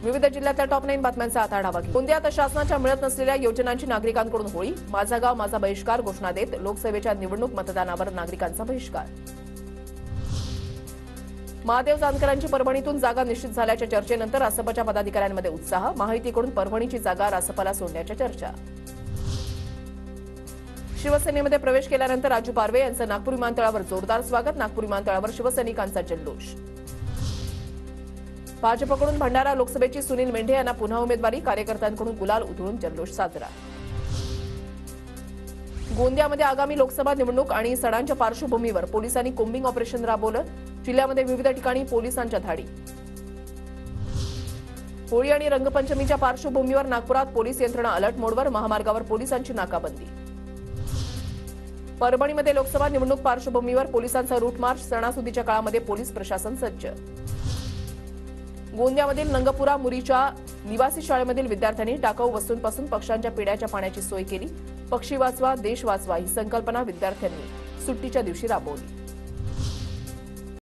विविध जिल्ह्यातल्या टॉप 9 बातम्यांचा आता आढावा घेऊ। गोंदियात शासनाच्या मिळत नसलेल्या योजनांची नागरिकांकडून होळी। माझा गाव माझा बहिष्कार घोषणा देत लोकसभेच्या निवडणूक मतदानावर नागरिकांचा बहिष्कार। महादेव जानकरांची परभणीतून जागा निश्चित झाल्याच्या चर्चेनंतर रासपच्या पदाधिकाऱ्यांमध्ये उत्साह। महायुतीकडून परभणीची जागा रासपला सोडण्याच्या चर्चा। शिवसेनेमध्ये प्रवेश केल्यानंतर राजू पारवे यांचं नागपूर विमानतळावर जोरदार स्वागत। नागपूर विमानतळावर शिवसैनिकांचा जल्लोष। भाजपकडून भंडारा लोकसभेची सुनील मेंढे यांना पुन्हा उमेदवारी। कार्यकर्त्यांकडून गुलाल उधळून जल्लोष साजरा। गोंदियामध्ये आगामी लोकसभा निवडणूक आणि सणांच्या पार्श्वभूमीवर पोलिसांनी कोम्बिंग ऑपरेशन राबवलं। जिल्ह्यामध्ये विविध ठिकाणी पोलिसांच्या धाडी। होळी आणि रंगपंचमीच्या पार्श्वभूमीवर नागपुरात पोलीस यंत्रणा अलर्ट मोडवर। महामार्गावर पोलिसांची नाकाबंदी। परभणीमध्ये लोकसभा निवडणूक पार्श्वभूमीवर पोलिसांचा रूट मार्च। सणासुदीच्या काळामध्ये पोलीस प्रशासन सज्ज। गोंदियामधील नंगपुरा मुरीच्या निवासी शाळेमधील विद्यार्थ्यांनी टाकाऊ वस्तूंपासून पक्ष्यांच्या पिण्याच्या पाण्याची सोय केली। पक्षी वाचवा देश वाचवा ही संकल्पना विद्यार्थ्यांनी सुट्टीच्या दिवशी राबवली।